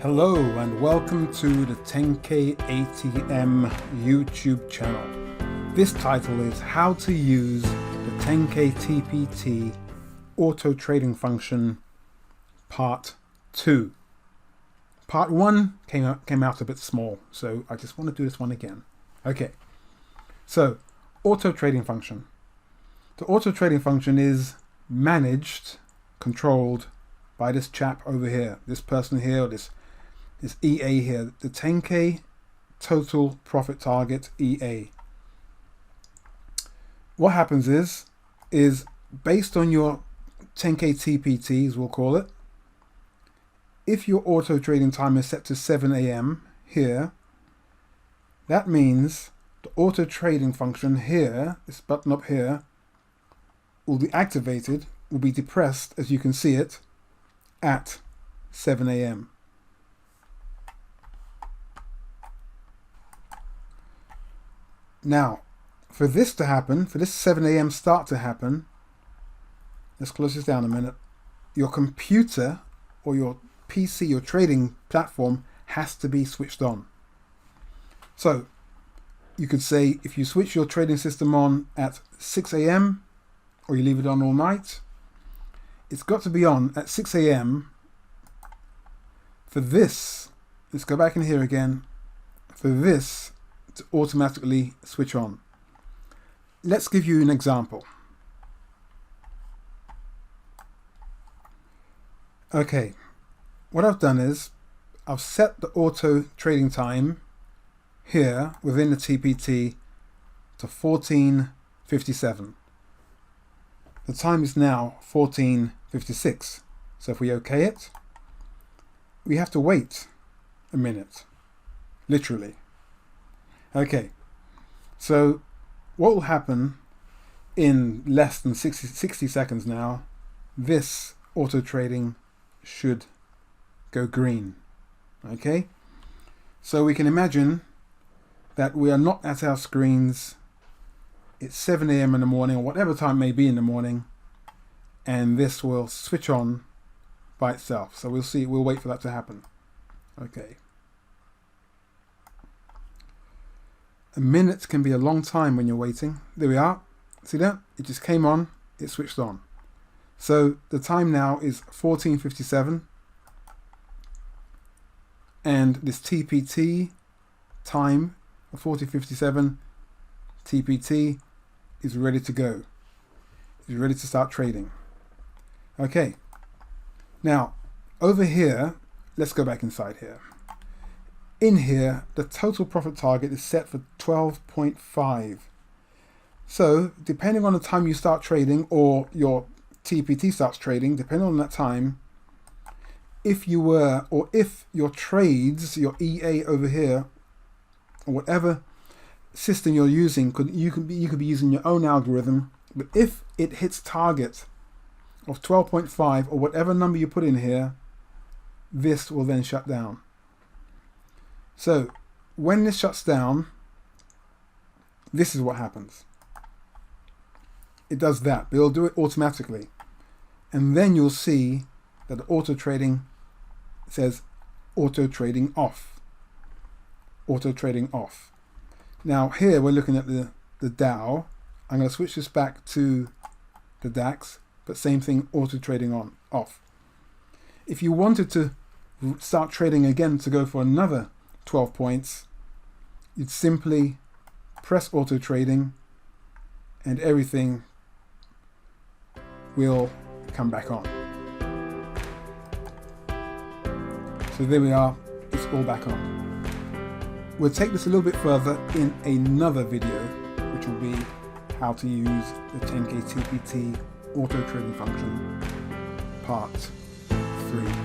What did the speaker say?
Hello and welcome to the TenKei ATM YouTube channel. This title is How to Use the TenKei TPT AutoTrading Function Part 2. Part 1 came out a bit small, so I just want to do this one again. Okay, so AutoTrading Function. The AutoTrading Function is managed, controlled by this chap over here, this person here, or this EA here, the TenKei Total Profit Target EA. What happens is based on your TenKei TPTs, we'll call it, if your auto trading time is set to 7 AM here, that means the auto trading function here, this button up here, will be activated, will be depressed, as you can see it, at 7 AM. Now, for this to happen, for this 7 AM start to happen, let's close this down a minute, your computer or your PC, your trading platform, has to be switched on. So, you could say if you switch your trading system on at 6 AM, or you leave it on all night, it's got to be on at 6 AM for this, let's go back in here again, for this to automatically switch on. Let's give you an example. Okay, what I've done is I've set the auto trading time here within the TPT to 14:57. The time is now 14:56. So if we OK it, we have to wait a minute, literally. Okay, so what will happen in less than 60 seconds now, this auto trading should go green. Okay, so we can imagine that we are not at our screens, it's 7 AM in the morning, or whatever time it may be in the morning, and this will switch on by itself. So we'll wait for that to happen. Okay. A minute can be a long time when you're waiting. There we are. See that? It just came on, it switched on. So the time now is 14:57, and this TPT time of 14:57 TPT is ready to go. It's ready to start trading. Okay. Now, over here, let's go back inside here. In here, the total profit target is set for 12.5. So, depending on the time you start trading, or your TPT starts trading, depending on that time, if your trades, your EA over here, or whatever system you're using, you could be using your own algorithm, but if it hits target of 12.5 or whatever number you put in here, this will then shut down. So when this shuts down, this is what happens. It does that, but it'll do it automatically. And then you'll see that the auto trading says auto trading off. Auto trading off. Now here we're looking at the Dow. I'm going to switch this back to the DAX, but same thing, auto trading on, off. If you wanted to start trading again to go for another 12 points, you'd simply press auto trading and everything will come back on. So there we are, it's all back on. We'll take this a little bit further in another video, which will be how to use the TenKei TPT auto trading function part 3.